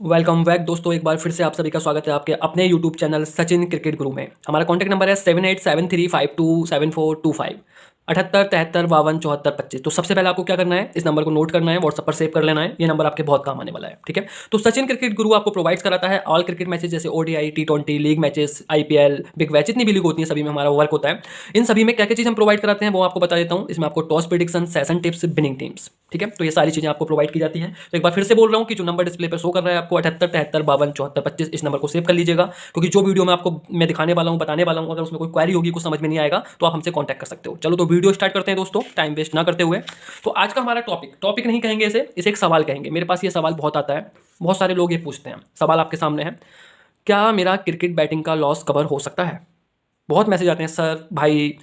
Welcome back दोस्तों, एक बार फिर से आप सभी का स्वागत है आपके अपने यूट्यूब चैनल सचिन क्रिकेट गुरु में। हमारा कॉन्टैक्ट नंबर है 7873527425 78 73 52 74 25। तो सबसे पहले आपको क्या करना है, इस नंबर को नोट करना है, व्हाट्सएप पर सेव कर लेना है। ये नंबर आपके बहुत काम आने वाला है, ठीक है। तो सचिन क्रिकेट गुरु आपको प्रोवाइड कराता है ऑल क्रिकेट मैचेस जैसे ODI, T20 league matches, IPL, big match, जितनी भी लीग होती है सभी में हमारा वर्क होता है। इन सभी में क्या क्या चीज़ हम प्रोवाइड कराते हैं वो आपको बता देता हूँ। इसमें आपको toss prediction, session tips, winning teams, ठीक है। तो ये सारी चीज़ें आपको प्रोवाइड की जाती हैं। तो एक बार फिर से बोल रहा हूँ कि जो नंबर डिस्प्ले पर शो कर रहा है आपको 78 73 52 74 25, इस नंबर को सेव कर लीजिएगा, क्योंकि जो वीडियो मैं आपको दिखाने वाला हूँ, बताने वाला हूँ, अगर उसमें कोई क्वेरी होगी, कुछ समझ में नहीं आएगा तो आप हमसे कॉन्टैक्ट कर सकते हो। चलो तो वीडियो स्टार्ट करते हैं दोस्तों, टाइम वेस्ट ना करते हुए। तो आज का हमारा टॉपिक नहीं कहेंगे इसे एक सवाल कहेंगे। मेरे पास ये सवाल बहुत आता है, बहुत सारे लोग ये पूछते हैं। सवाल आपके सामने है, क्या मेरा क्रिकेट बैटिंग का लॉस कवर हो सकता है? बहुत मैसेज आते हैं, सर भाई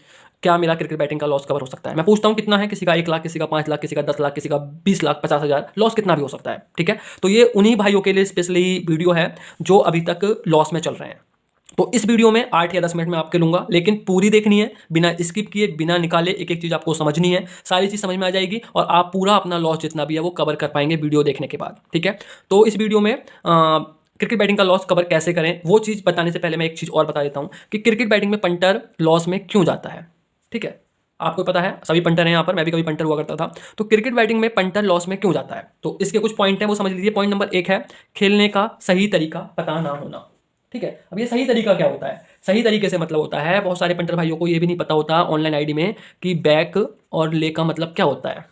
क्या मेरा क्रिकेट बैटिंग का लॉस कवर हो सकता है? मैं पूछता हूँ कितना है, किसी का 1 लाख, किसी का 5 लाख, किसी का 10 लाख, किसी का 20 लाख, 50 हज़ार, लॉस कितना भी हो सकता है, ठीक है। तो ये उन्हीं भाइयों के लिए स्पेशली वीडियो है जो अभी तक लॉस में चल रहे हैं। तो इस वीडियो में 8 या 10 मिनट में आपके लूंगा, लेकिन पूरी देखनी है, बिना स्किप किए, बिना निकाले, एक एक चीज़ आपको समझनी है। सारी चीज़ समझ में आ जाएगी और आप पूरा अपना लॉस जितना भी है वो कवर कर पाएंगे वीडियो देखने के बाद, ठीक है। तो इस वीडियो में क्रिकेट बैटिंग का लॉस कवर कैसे करें वो चीज़ बताने से पहले मैं एक चीज़ और बता देता हूँ कि क्रिकेट बैटिंग में पंटर लॉस में क्यों जाता है, ठीक है। आपको पता है सभी पंटर हैं यहाँ पर, मैं भी कभी पंटर हुआ करता था। तो क्रिकेट बैटिंग में पंटर लॉस में क्यों जाता है, तो इसके कुछ पॉइंट हैं वो समझ लीजिए। पॉइंट नंबर 1 है खेलने का सही तरीका पता ना होना, ठीक है। अब ये सही तरीका क्या होता है? सही तरीके से मतलब होता है, बहुत सारे पंटर भाइयों को ये भी नहीं पता होता ऑनलाइन आईडी में कि बैक और ले का मतलब क्या होता है,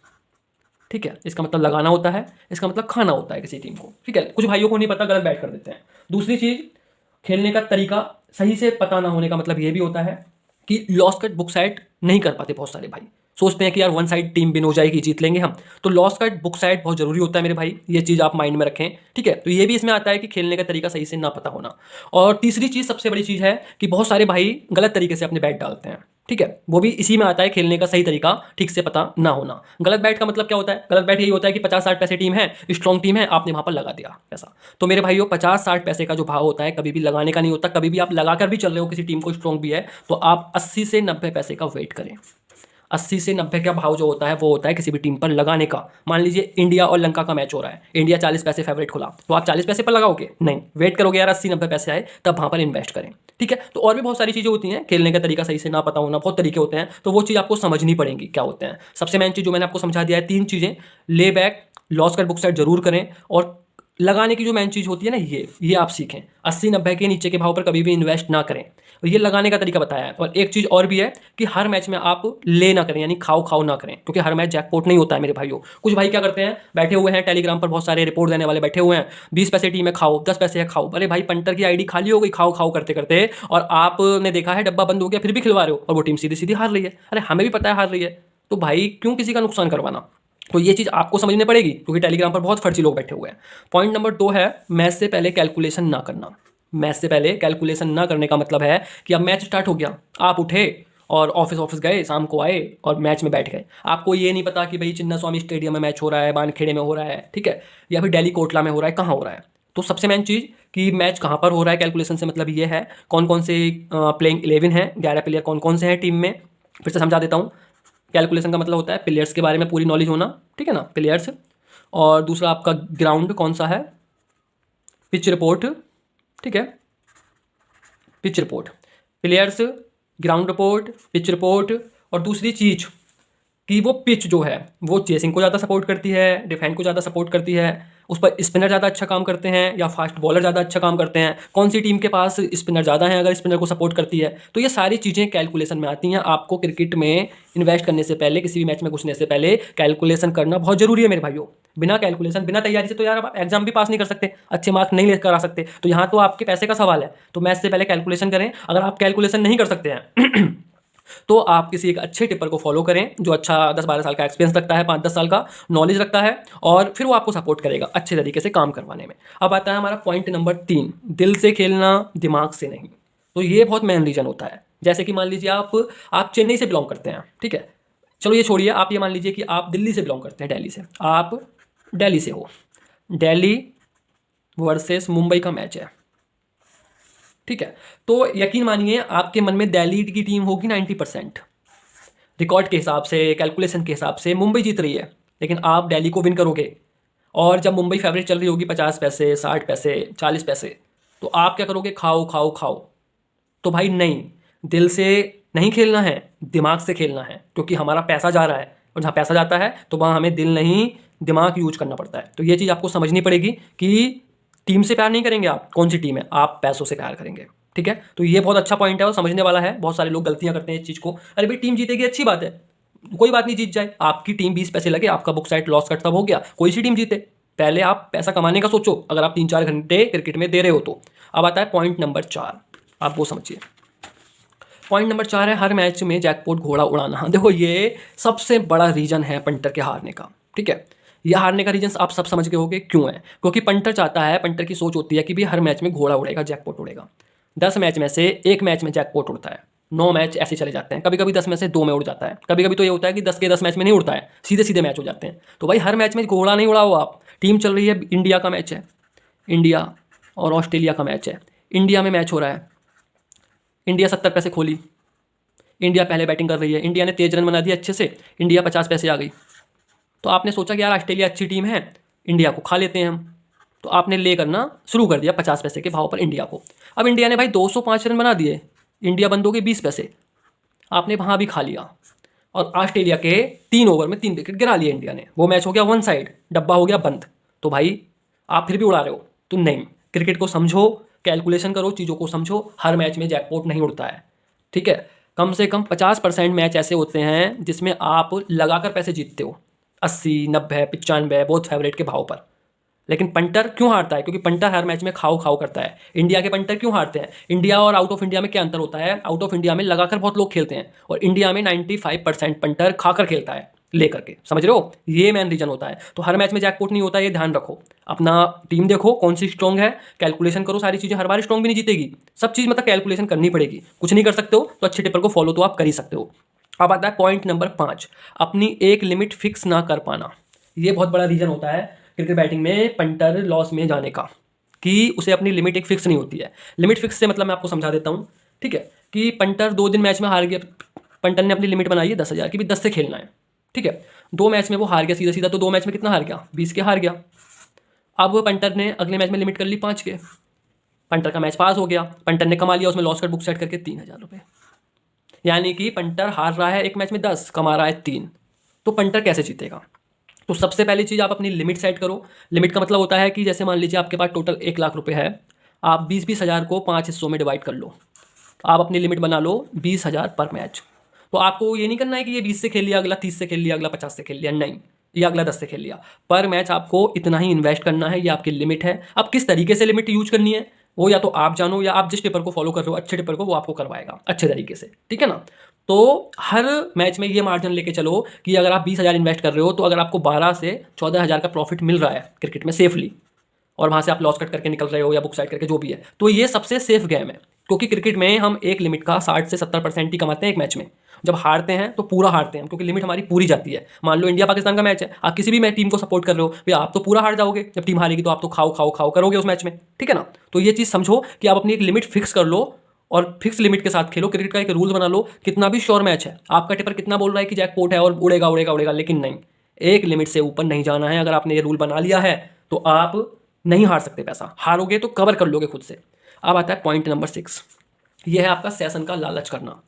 ठीक है। इसका मतलब लगाना होता है, इसका मतलब खाना होता है किसी टीम को, ठीक है। कुछ भाइयों को नहीं पता, गलत बैट कर देते हैं। दूसरी चीज़, खेलने का तरीका सही से पता ना होने का मतलब ये भी होता है कि लॉस कट बुक साइड नहीं कर पाते। बहुत सारे भाई सोचते हैं कि यार वन साइड टीम विन हो जाएगी, जीत लेंगे हम, तो लॉस कट बुक साइड बहुत जरूरी होता है मेरे भाई, ये चीज़ आप माइंड में रखें, ठीक है। तो ये भी इसमें आता है कि खेलने का तरीका सही से ना पता होना। और तीसरी चीज़, सबसे बड़ी चीज़ है कि बहुत सारे भाई गलत तरीके से अपने बैट डालते हैं, ठीक है। वो भी इसी में आता है, खेलने का सही तरीका ठीक से पता ना होना। गलत बैट का मतलब क्या होता है? गलत बैट यही होता है कि 50-60 पैसे टीम है, स्ट्रॉन्ग टीम है, आपने वहां पर लगा दिया पैसा। तो मेरे भाइयों 50-60 पैसे का जो भाव होता है कभी भी लगाने का नहीं होता। कभी भी आप लगाकर भी चल रहे हो किसी टीम को, स्ट्रॉन्ग भी है, तो आप 80 से 90 पैसे का वेट करें। 80 से 90 का भाव जो होता है वो होता है किसी भी टीम पर लगाने का। मान लीजिए इंडिया और लंका का मैच हो रहा है, इंडिया 40 पैसे फेवरेट खुला, तो आप 40 पैसे पर लगाओगे? नहीं, वेट करोगे यार 80-90 पैसे आए तब वहां पर इन्वेस्ट करें, ठीक है। तो और भी बहुत सारी चीज़ें होती हैं, खेलने का तरीका सही से ना पता होना, बहुत तरीके होते हैं, तो वो चीज़ आपको समझनी पड़ेगी क्या होते हैं। सबसे मेन चीज़ जो मैंने आपको समझा दिया है, 3 चीज़ें, ले back, loss cut book side जरूर करें, और लगाने की जो मेन चीज़ होती है ना, ये आप सीखें। 80-90 के नीचे के भाव पर कभी भी इन्वेस्ट ना करें, और ये लगाने का तरीका बताया है। और एक चीज़ और भी है कि हर मैच में आप ले ना करें, यानी खाओ ना करें, क्योंकि हर मैच जैकपॉट नहीं होता है मेरे भाइयों। कुछ भाई क्या करते हैं, बैठे हुए हैं टेलीग्राम पर, बहुत सारे रिपोर्ट देने वाले बैठे हुए हैं, 20 पैसे टीम है खाओ, 10 पैसे है खाओ। अरे भाई पंटर की आईडी खाली हो गई खाओ खाओ करते करते, और आपने देखा है डब्बा बंद हो गया, फिर भी खिलवा रहे हो, और वो टीम सीधी सीधी हार रही है। अरे हमें भी पता है हार रही है, तो भाई क्यों किसी का नुकसान करवाना? तो ये चीज़ आपको समझनी पड़ेगी, क्योंकि टेलीग्राम पर बहुत फर्जी लोग बैठे हुए हैं। पॉइंट नंबर 2 है मैच से पहले कैलकुलेशन ना करना। मैच से पहले कैलकुलेशन ना करने का मतलब है कि अब मैच स्टार्ट हो गया, आप उठे और ऑफिस गए, शाम को आए और मैच में बैठ गए। आपको ये नहीं पता कि भाई चिन्ना स्वामी स्टेडियम में मैच हो रहा है, बानखेड़े में हो रहा है, ठीक है, या फिर दिल्ली कोटला में हो रहा है, कहाँ हो रहा है। तो सबसे मेन चीज़ कि मैच कहाँ पर हो रहा है, कैलकुलेशन से मतलब ये है कौन कौन से प्लेइंग 11 है, 11 प्लेयर कौन कौन से हैं टीम में। फिर से समझा देता हूँ, कैलकुलेशन का मतलब होता है प्लेयर्स के बारे में पूरी नॉलेज होना, ठीक है ना, प्लेयर्स। और दूसरा आपका ग्राउंड कौन सा है, पिच रिपोर्ट, ठीक है, pitch report, players, ground report, pitch report. और दूसरी चीज़ कि वो पिच जो है वो चेसिंग को ज़्यादा सपोर्ट करती है, डिफेंड को ज़्यादा सपोर्ट करती है, उस पर स्पिनर ज़्यादा अच्छा काम करते हैं या फास्ट बॉलर ज़्यादा अच्छा काम करते हैं, कौन सी टीम के पास स्पिनर ज़्यादा है, अगर स्पिनर को सपोर्ट करती है। तो ये सारी चीज़ें कैलकुलेशन में आती हैं। आपको क्रिकेट में इन्वेस्ट करने से पहले, किसी भी मैच में घुसने से पहले कैलकुलेशन करना बहुत जरूरी है मेरे भाइयों। बिना कैलकुलेशन, बिना तैयारी से तो यार आप एग्जाम भी पास नहीं कर सकते, अच्छे मार्क नहीं लेकर आ सकते। तो यहाँ तो आपके पैसे का सवाल है, तो मैच से पहले कैलकुलेशन करें। अगर आप कैलकुलेशन नहीं कर सकते हैं तो आप किसी एक अच्छे टिप्पर को फॉलो करें जो अच्छा 10-12 साल का एक्सपीरियंस रखता है, 5-10 साल का नॉलेज रखता है, और फिर वो आपको सपोर्ट करेगा अच्छे तरीके से काम करवाने में। अब आता है हमारा पॉइंट नंबर 3, दिल से खेलना, दिमाग से नहीं। तो ये बहुत मेन रीजन होता है। जैसे कि मान लीजिए आप चेन्नई से बिलोंग करते हैं, ठीक है, चलो ये छोड़िए, आप ये मान लीजिए कि आप दिल्ली से बिलोंग करते हैं, दिल्ली से, आप दिल्ली से हो, दिल्ली वर्सेस मुंबई का मैच है, ठीक है। तो यकीन मानिए आपके मन में दिल्ली की टीम होगी 90%, रिकॉर्ड के हिसाब से, कैलकुलेशन के हिसाब से मुंबई जीत रही है, लेकिन आप दिल्ली को विन करोगे। और जब मुंबई फेवरेट चल रही होगी 50 पैसे, 60 पैसे, 40 पैसे, तो आप क्या करोगे? खाओ खाओ खाओ। तो भाई नहीं, दिल से नहीं खेलना है, दिमाग से खेलना है, क्योंकि हमारा पैसा जा रहा है और जहाँ पैसा जाता है तो वहाँ हमें दिल नहीं दिमाग यूज करना पड़ता है। तो ये चीज़ आपको समझनी पड़ेगी कि टीम से प्यार नहीं करेंगे आप, कौन सी टीम है, आप पैसों से प्यार करेंगे। ठीक है, तो ये बहुत अच्छा पॉइंट है और समझने वाला है। बहुत सारे लोग गलतियां करते हैं इस चीज़ को, अरे भाई टीम जीतेगी अच्छी बात है, कोई बात नहीं, जीत जाए, आपकी टीम 20 पैसे लगे, आपका बुक साइड लॉस कट सब हो गया, कोई सी टीम जीते। पहले आप पैसा कमाने का सोचो, अगर आप 3-4 घंटे क्रिकेट में दे रहे हो तो। अब आता है पॉइंट नंबर 4, आप वो समझिए। पॉइंट नंबर 4 है हर मैच में जैकपॉट घोड़ा उड़ाना। देखो ये सबसे बड़ा रीजन है पंटर के हारने का। ठीक है, ये हारने का रीजन आप सब समझ गए होगे क्यों है, क्योंकि पंटर चाहता है, पंटर की सोच होती है कि भाई हर मैच में घोड़ा उड़ेगा, जैकपॉट उड़ेगा। 10 मैच में से 1 मैच में जैकपॉट उड़ता है, 9 मैच ऐसे चले जाते हैं, कभी कभी 10 में से 2 में उड़ जाता है, कभी कभी तो ये होता है कि 10 के 10 मैच में नहीं उड़ता है, सीधे सीधे मैच हो जाते हैं। तो भाई हर मैच में घोड़ा नहीं उड़ाओ आप। टीम चल रही है, इंडिया का मैच है, इंडिया और ऑस्ट्रेलिया का मैच है, इंडिया में मैच हो रहा है, इंडिया 70 पैसे खोली, इंडिया पहले बैटिंग कर रही है, इंडिया ने तेज रन बना दिया अच्छे से, इंडिया 50 पैसे आ गई। तो आपने सोचा कि यार ऑस्ट्रेलिया अच्छी टीम है, इंडिया को खा लेते हैं हम, तो आपने ले करना शुरू कर दिया 50 पैसे के भाव पर इंडिया को। अब इंडिया ने भाई 205 रन बना दिए, इंडिया बंद हो गई 20 पैसे, आपने वहाँ भी खा लिया और ऑस्ट्रेलिया के 3 ओवर में 3 विकेट गिरा लिए इंडिया ने, वो मैच हो गया वन साइड, डब्बा हो गया बंद। तो भाई आप फिर भी उड़ा रहे हो, तो नहीं, क्रिकेट को समझो, कैलकुलेशन करो, चीज़ों को समझो, हर मैच में जैकपॉट नहीं उड़ता है। ठीक है, कम से कम 50% मैच ऐसे होते हैं जिसमें आप लगाकर पैसे जीतते हो, 80, 90, 95 बहुत फेवरेट के भाव पर। लेकिन पंटर क्यों हारता है? क्योंकि पंटर हर मैच में खाओ खाओ करता है। इंडिया के पंटर क्यों हारते हैं? इंडिया और आउट ऑफ इंडिया में क्या अंतर होता है? आउट ऑफ इंडिया में लगाकर बहुत लोग खेलते हैं और इंडिया में 95% पंटर खाकर खेलता है, लेकर के, समझ रहे हो? ये मेन रीजन होता है। तो हर मैच में जैकपॉट नहीं होता है, ये ध्यान रखो। अपना टीम देखो कौन सी स्ट्रॉन्ग है, कैलकुलेशन करो, सारी चीज़ें। हर बार स्ट्रॉन्ग भी नहीं जीतेगी, सब चीज़ मतलब कैलकुलेशन करनी पड़ेगी। कुछ नहीं कर सकते हो तो अच्छे टिपर को फॉलो तो आप कर ही सकते हो। अब आता है पॉइंट नंबर 5, अपनी एक लिमिट फिक्स ना कर पाना। ये बहुत बड़ा रीजन होता है क्रिकेट बैटिंग में पंटर लॉस में जाने का, कि उसे अपनी लिमिट एक फिक्स नहीं होती है। लिमिट फिक्स से मतलब मैं आपको समझा देता हूँ। ठीक है, कि पंटर 2 दिन मैच में हार गया, पंटर ने अपनी लिमिट बनाई है 10,000 की, भी 10 से खेलना है। ठीक है, 2 मैच में वो हार गया सीधा सीधा, तो 2 मैच में कितना हार गया? 20 के हार गया। अब पंटर ने अगले मैच में लिमिट कर ली 5 के, पंटर का मैच पास हो गया, पंटर ने कमा लिया उसमें लॉस कट बुक सेट करके 3,000 रुपये। यानी कि पंटर हार रहा है एक मैच में 10, कमा रहा है 3, तो पंटर कैसे जीतेगा? तो सबसे पहली चीज़ आप अपनी लिमिट सेट करो। लिमिट का मतलब होता है कि जैसे मान लीजिए आपके पास टोटल 1 लाख रुपए है, आप 20-20 हज़ार को 5 हिस्सों में डिवाइड कर लो, आप अपनी लिमिट बना लो 20,000 पर मैच। तो आपको ये नहीं करना है कि ये 20 से खेल लिया, अगला 30 से खेल लिया, अगला 50 से खेल लिया, नहीं, ये अगला 10 से खेल लिया। पर मैच आपको इतना ही इन्वेस्ट करना है, ये आपकी लिमिट है। अब किस तरीके से लिमिट यूज करनी है वो या तो आप जानो, या आप जिस टिपर को फॉलो कर रहे हो अच्छे टिपर को, वो आपको करवाएगा अच्छे तरीके से। ठीक है ना? तो हर मैच में ये मार्जिन लेके चलो कि अगर आप 20,000 इन्वेस्ट कर रहे हो, तो अगर आपको 12 से 14,000 का प्रॉफिट मिल रहा है क्रिकेट में सेफली, और वहाँ से आप लॉस कट करके निकल रहे हो या बुक साइड करके जो भी है, तो ये सबसे सेफ गेम है। क्योंकि क्रिकेट में हम एक लिमिट का 60 से 70% ही कमाते हैं एक मैच में। जब हारते हैं तो पूरा हारते हैं, क्योंकि लिमिट हमारी पूरी जाती है। मान लो इंडिया पाकिस्तान का मैच है, आप किसी भी टीम को सपोर्ट कर रहे हो, भैया आप तो पूरा हार जाओगे, जब टीम हारेगी तो आप तो खाओ खाओ खाओ करोगे उस मैच में। ठीक है ना? तो ये चीज़ समझो कि आप अपनी एक लिमिट फिक्स कर लो और फिक्स लिमिट के साथ खेलो। क्रिकेट का एक रूल बना लो, कितना भी श्योर मैच है, आपका टिपर कितना बोल रहा है कि जैकपॉट है और उड़ेगा उड़ेगा उड़ेगा, लेकिन नहीं, एक लिमिट से ऊपर नहीं जाना है। अगर आपने ये रूल बना लिया है तो आप नहीं हार सकते पैसा, हारोगे तो कवर कर लोगे खुद से। अब आता है पॉइंट नंबर 6, ये है आपका सेशन का लालच करना।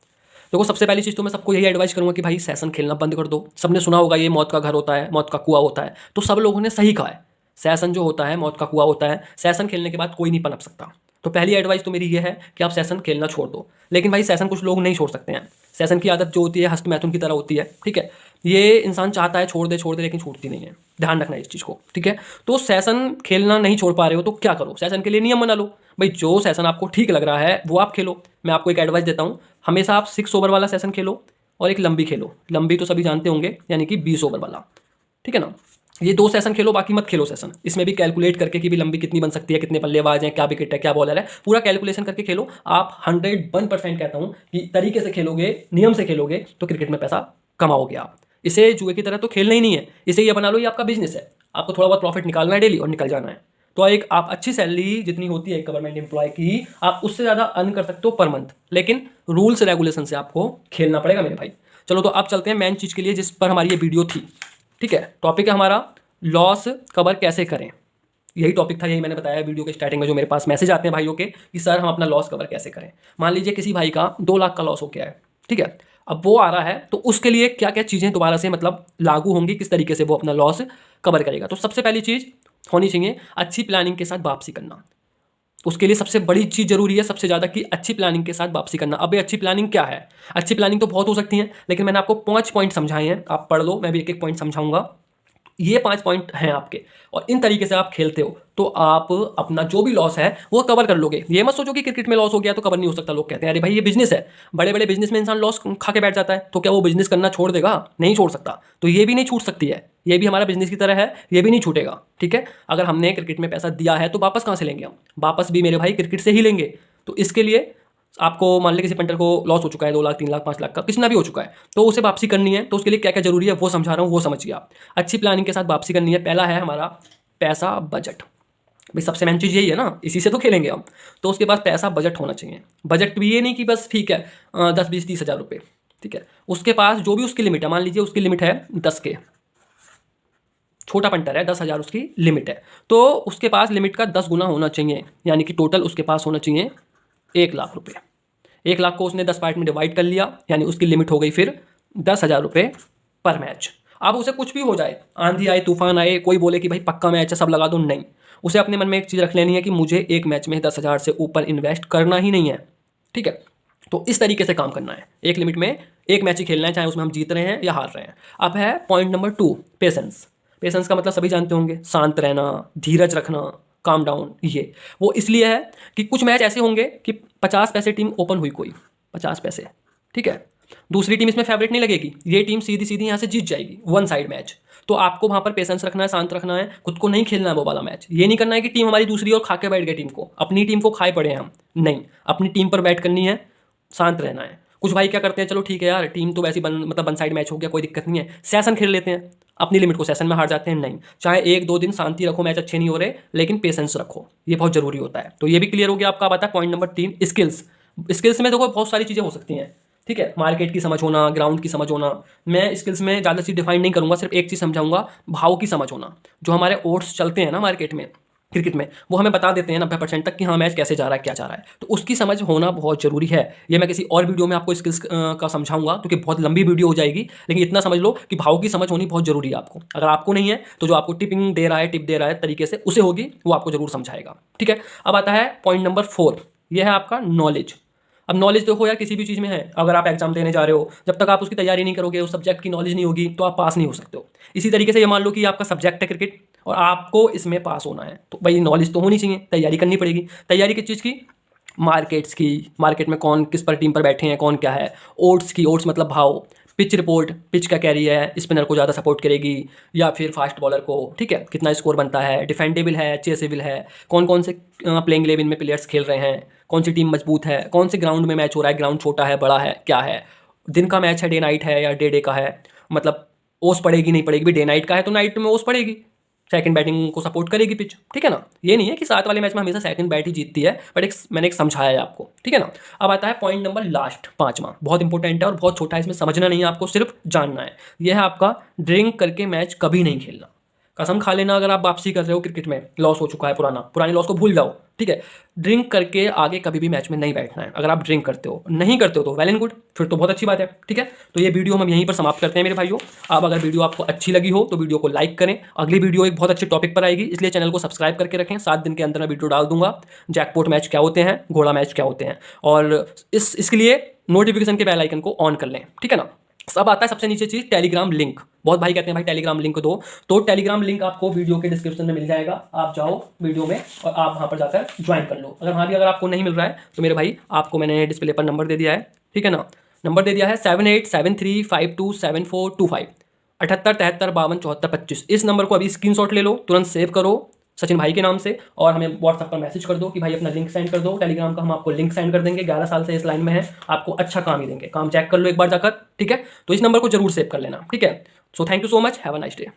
देखो सबसे पहली चीज़ तो मैं सबको यही एडवाइस करूंगा कि भाई सेशन खेलना बंद कर दो। सबने सुना होगा ये मौत का घर होता है, मौत का कुआं होता है, तो सब लोगों ने सही कहा है। सेशन जो होता है मौत का कुआं होता है, सेशन खेलने के बाद कोई नहीं पनप सकता। तो पहली एडवाइस तो मेरी ये है कि आप सेशन खेलना छोड़ दो। लेकिन भाई सेशन कुछ लोग नहीं छोड़ सकते हैं। सेशन की आदत जो होती है हस्त मैथुन की तरह होती है। ठीक है, ये इंसान चाहता है छोड़ दे, लेकिन छूटती नहीं है, ध्यान रखना इस चीज़ को। ठीक है, तो सेशन खेलना नहीं छोड़ पा रहे हो तो क्या करो? सेशन के लिए नियम बना लो भाई, जो सेशन आपको ठीक लग रहा है वो आप खेलो। मैं आपको एक एडवाइस देता हूँ, हमेशा आप 6 ओवर वाला सेशन खेलो और एक लंबी खेलो। लंबी तो सभी जानते होंगे, यानी कि 20 ओवर वाला। ठीक है ना? ये 2 सेशन खेलो, बाकी मत खेलो सेशन। इसमें भी कैलकुलेट करके कि भी लंबी कितनी बन सकती है, कितने बल्लेबाज हैं, क्या विकेट है, क्या बॉलर है, पूरा कैलकुलेशन करके खेलो। आप 101% कहता हूँ कि तरीके से खेलोगे, नियम से खेलोगे तो क्रिकेट में पैसा कमाओगे आप। इसे जुए की तरह तो खेलना ही नहीं है, इसे ये बना लो ये आपका बिजनेस है, आपको थोड़ा बहुत प्रॉफिट निकालना है डेली और निकल जाना है। तो एक आप अच्छी सैलरी जितनी होती है गवर्नमेंट एम्प्लॉय की, आप उससे ज़्यादा अर्न कर सकते हो पर मंथ, लेकिन रूल्स रेगुलेशन से आपको खेलना पड़ेगा मेरे भाई। चलो तो अब चलते हैं मेन चीज़ के लिए जिस पर हमारी ये वीडियो थी। ठीक है, टॉपिक है हमारा लॉस कवर कैसे करें, यही टॉपिक था, यही मैंने बताया वीडियो के स्टार्टिंग में। जो मेरे पास मैसेज आते हैं भाइयों के कि सर हम अपना लॉस कवर कैसे करें। मान लीजिए किसी भाई का 2 लाख का लॉस हो गया है, ठीक है, अब वो आ रहा है, तो उसके लिए क्या क्या चीज़ें दोबारा से मतलब लागू होंगी, किस तरीके से वो अपना लॉस कवर करेगा। तो सबसे पहली चीज़ होनी चाहिए अच्छी प्लानिंग के साथ वापसी करना। उसके लिए सबसे बड़ी चीज़ जरूरी है सबसे ज़्यादा कि अच्छी प्लानिंग के साथ वापसी करना। अब ये अच्छी प्लानिंग क्या है? अच्छी प्लानिंग तो बहुत हो सकती है, लेकिन मैंने आपको 5 पॉइंट समझाए हैं, आप पढ़ लो, मैं भी एक एक पॉइंट समझाऊंगा। ये 5 पॉइंट हैं आपके, और इन तरीके से आप खेलते हो तो आप अपना जो भी लॉस है वो कवर कर लोगे। ये मत सोचो कि क्रिकेट में लॉस हो गया तो कवर नहीं हो सकता। लोग कहते हैं अरे भाई ये बिजनेस है, बड़े बड़े बिजनेस में इंसान लॉस खा के बैठ जाता है, तो क्या वो बिजनेस करना छोड़ देगा? नहीं छोड़ सकता। तो ये भी नहीं छूट सकती है, ये भी हमारा बिजनेस की तरह है, ये भी नहीं छूटेगा, ठीक है। अगर हमने क्रिकेट में पैसा दिया है तो वापस कहाँ से लेंगे हम? वापस भी मेरे भाई क्रिकेट से ही लेंगे। तो इसके लिए आपको मान ली किसी पंटर को लॉस हो चुका है 2 लाख 3 लाख 5 लाख का, कितना भी हो चुका है, तो उसे वापसी करनी है। तो उसके लिए क्या क्या जरूरी है वो समझा रहा हूँ, वो समझिए आप। अच्छी प्लानिंग के साथ वापसी करनी है। पहला है हमारा पैसा बजट। भाई सबसे मेन चीज़ यही है ना, इसी से तो खेलेंगे हम। तो उसके पास पैसा बजट होना चाहिए। बजट भी ये नहीं कि बस ठीक है 10 20 30 हज़ार रुपये, ठीक है। उसके पास जो भी उसकी लिमिट है, मान लीजिए उसकी लिमिट है 10 के, छोटा पंटर है, 10,000 उसकी लिमिट है, तो उसके पास लिमिट का 10 गुना होना चाहिए, यानी कि टोटल उसके पास होना चाहिए 1 लाख रुपये। 1 लाख को उसने 10 पार्ट में डिवाइड कर लिया, यानी उसकी लिमिट हो गई फिर 10,000 रुपये पर मैच। अब उसे कुछ भी हो जाए, आंधी आए तूफान आए, कोई बोले कि भाई पक्का मैच है सब लगा दो, नहीं। उसे अपने मन में एक चीज़ रख लेनी है कि मुझे एक मैच में 10,000 से ऊपर इन्वेस्ट करना ही नहीं है, ठीक है। तो इस तरीके से काम करना है, एक लिमिट में एक मैच ही खेलना है, चाहे उसमें हम जीत रहे हैं या हार रहे हैं। अब है पॉइंट नंबर 2, पेशेंस। पेशेंस का मतलब सभी जानते होंगे, शांत रहना, धीरज रखना, काम डाउन। ये वो इसलिए है कि कुछ मैच ऐसे होंगे कि 50 पैसे टीम ओपन हुई, कोई 50 पैसे, ठीक है, दूसरी टीम इसमें फेवरेट नहीं लगेगी, ये टीम सीधी सीधी यहाँ से जीत जाएगी, वन साइड मैच। तो आपको वहाँ पर पेशेंस रखना है, शांत रखना है, खुद को नहीं खेलना है वो वाला मैच। ये नहीं करना है कि टीम हमारी दूसरी और खा के बैठ गए टीम को, अपनी टीम को खाए पड़े हैं हम, नहीं, अपनी टीम पर बैट करनी है, शांत रहना है। कुछ भाई क्या करते हैं, चलो ठीक है यार टीम तो वैसे मतलब वन साइड मैच हो गया, कोई दिक्कत नहीं है, सेशन खेल लेते हैं, अपनी लिमिट को सेशन में हार जाते हैं। नहीं, चाहे 1 2 दिन शांति रखो, मैच अच्छे नहीं हो रहे, लेकिन पेशेंस रखो, ये बहुत जरूरी होता है। तो ये भी क्लियर हो गया आपका। आता है पॉइंट नंबर 3, स्किल्स। स्किल्स में देखो बहुत सारी चीज़ें हो सकती हैं, ठीक है, मार्केट की समझ होना, ग्राउंड की समझ होना। मैं स्किल्स में ज़्यादा चीज़ डिफाइन नहीं करूँगा, सिर्फ एक चीज़ समझाऊंगा, भाव की समझ होना। जो हमारे ओट्स चलते हैं ना मार्केट में, क्रिकेट में, वो हमें बता देते हैं 90% तक कि हाँ मैच कैसे जा रहा है, क्या जा रहा है, तो उसकी समझ होना बहुत जरूरी है। ये मैं किसी और वीडियो में आपको स्किल्स का समझाऊंगा, क्योंकि बहुत लंबी वीडियो हो जाएगी, लेकिन इतना समझ लो कि भाव की समझ होनी बहुत जरूरी है आपको। अगर आपको नहीं है तो जो आपको टिपिंग दे रहा है, टिप दे रहा है तरीके से, उसे होगी, वो आपको जरूर समझाएगा, ठीक है। अब आता है पॉइंट नंबर 4, यह है आपका नॉलेज। अब नॉलेज देखो यार, किसी भी चीज़ में है, अगर आप एग्जाम देने जा रहे हो, जब तक आप उसकी तैयारी नहीं करोगे, उस सब्जेक्ट की नॉलेज नहीं होगी, तो आप पास नहीं हो सकते हो। इसी तरीके से ये मान लो कि आपका सब्जेक्ट है क्रिकेट और आपको इसमें पास होना है, तो भाई नॉलेज तो होनी चाहिए, तैयारी करनी पड़ेगी। तैयारी किस चीज़ की? मार्केट्स की, मार्केट में कौन किस पर टीम पर बैठे हैं, कौन क्या है। ओट्स की, ओट्स मतलब भाव। पिच रिपोर्ट, पिच क्या कह रही है, स्पिनर को ज़्यादा सपोर्ट करेगी या फिर फास्ट बॉलर को, ठीक है, कितना स्कोर बनता है, डिफेंडेबल है, चेसेबल है, कौन कौन से प्लेइंग 11 में प्लेयर्स खेल रहे हैं, कौन सी टीम मजबूत है, कौन से ग्राउंड में मैच हो रहा है, ग्राउंड छोटा है बड़ा है क्या है, दिन का मैच है, डे नाइट है या डे का है, मतलब ओस पड़ेगी नहीं पड़ेगी, भी डे नाइट का है तो नाइट में ओस पड़ेगी, सेकंड बैटिंग को सपोर्ट करेगी पिच, ठीक है ना। ये नहीं है कि 7 वाले मैच में हमेशा सेकंड बैट ही जीतती है, बट मैंने एक समझाया है आपको, ठीक है ना। अब आता है पॉइंट नंबर लास्ट, 5वां, बहुत इंपॉर्टेंट है और बहुत छोटा है, इसमें समझना नहीं है आपको, सिर्फ जानना है। यह है आपका ड्रिंक करके मैच कभी नहीं खेलना। कसम खा लेना अगर आप वापसी कर रहे हो, क्रिकेट में लॉस हो चुका है, पुराने लॉस को भूल जाओ, ठीक है। ड्रिंक करके आगे कभी भी मैच में नहीं बैठना है। अगर आप ड्रिंक करते हो, नहीं करते हो तो वेल एंड गुड, फिर तो बहुत अच्छी बात है, ठीक है। तो ये वीडियो हम यहीं पर समाप्त करते हैं मेरे भाइयों। अब अगर वीडियो आपको अच्छी लगी हो तो वीडियो को लाइक करें। अगली वीडियो एक बहुत अच्छे टॉपिक पर आएगी, इसलिए चैनल को सब्सक्राइब करके रखें। 7 दिन के अंदर मैं वीडियो डाल दूंगा, जैकपॉट मैच क्या होते हैं, घोड़ा मैच क्या होते हैं, और इसके लिए नोटिफिकेशन के बेल आइकन को ऑन कर लें, ठीक है ना। अब आता है सबसे नीचे चीज, टेलीग्राम लिंक। बहुत भाई कहते हैं भाई टेलीग्राम लिंक दो, तो टेलीग्राम लिंक आपको वीडियो के डिस्क्रिप्शन में मिल जाएगा। आप जाओ वीडियो में और आप वहां पर जाकर ज्वाइन कर लो। अगर आपको नहीं मिल रहा है तो मेरे भाई आपको मैंने डिस्प्ले पर नंबर दे दिया है, ठीक है ना। नंबर दे दिया है 7873527425, 78 73 52 74 25। इस नंबर को अभी स्क्रीनशॉट ले लो, तुरंत सेव करो सचिन भाई के नाम से, और हमें व्हाट्सएप पर मैसेज कर दो कि भाई अपना लिंक सेंड कर दो टेलीग्राम का, हम आपको लिंक सेंड कर देंगे। 11 साल से इस लाइन में है, आपको अच्छा काम ही देंगे, काम चेक कर लो एक बार जाकर, ठीक है। तो इस नंबर को जरूर सेव कर लेना, ठीक है। So thank you so much, have a nice day.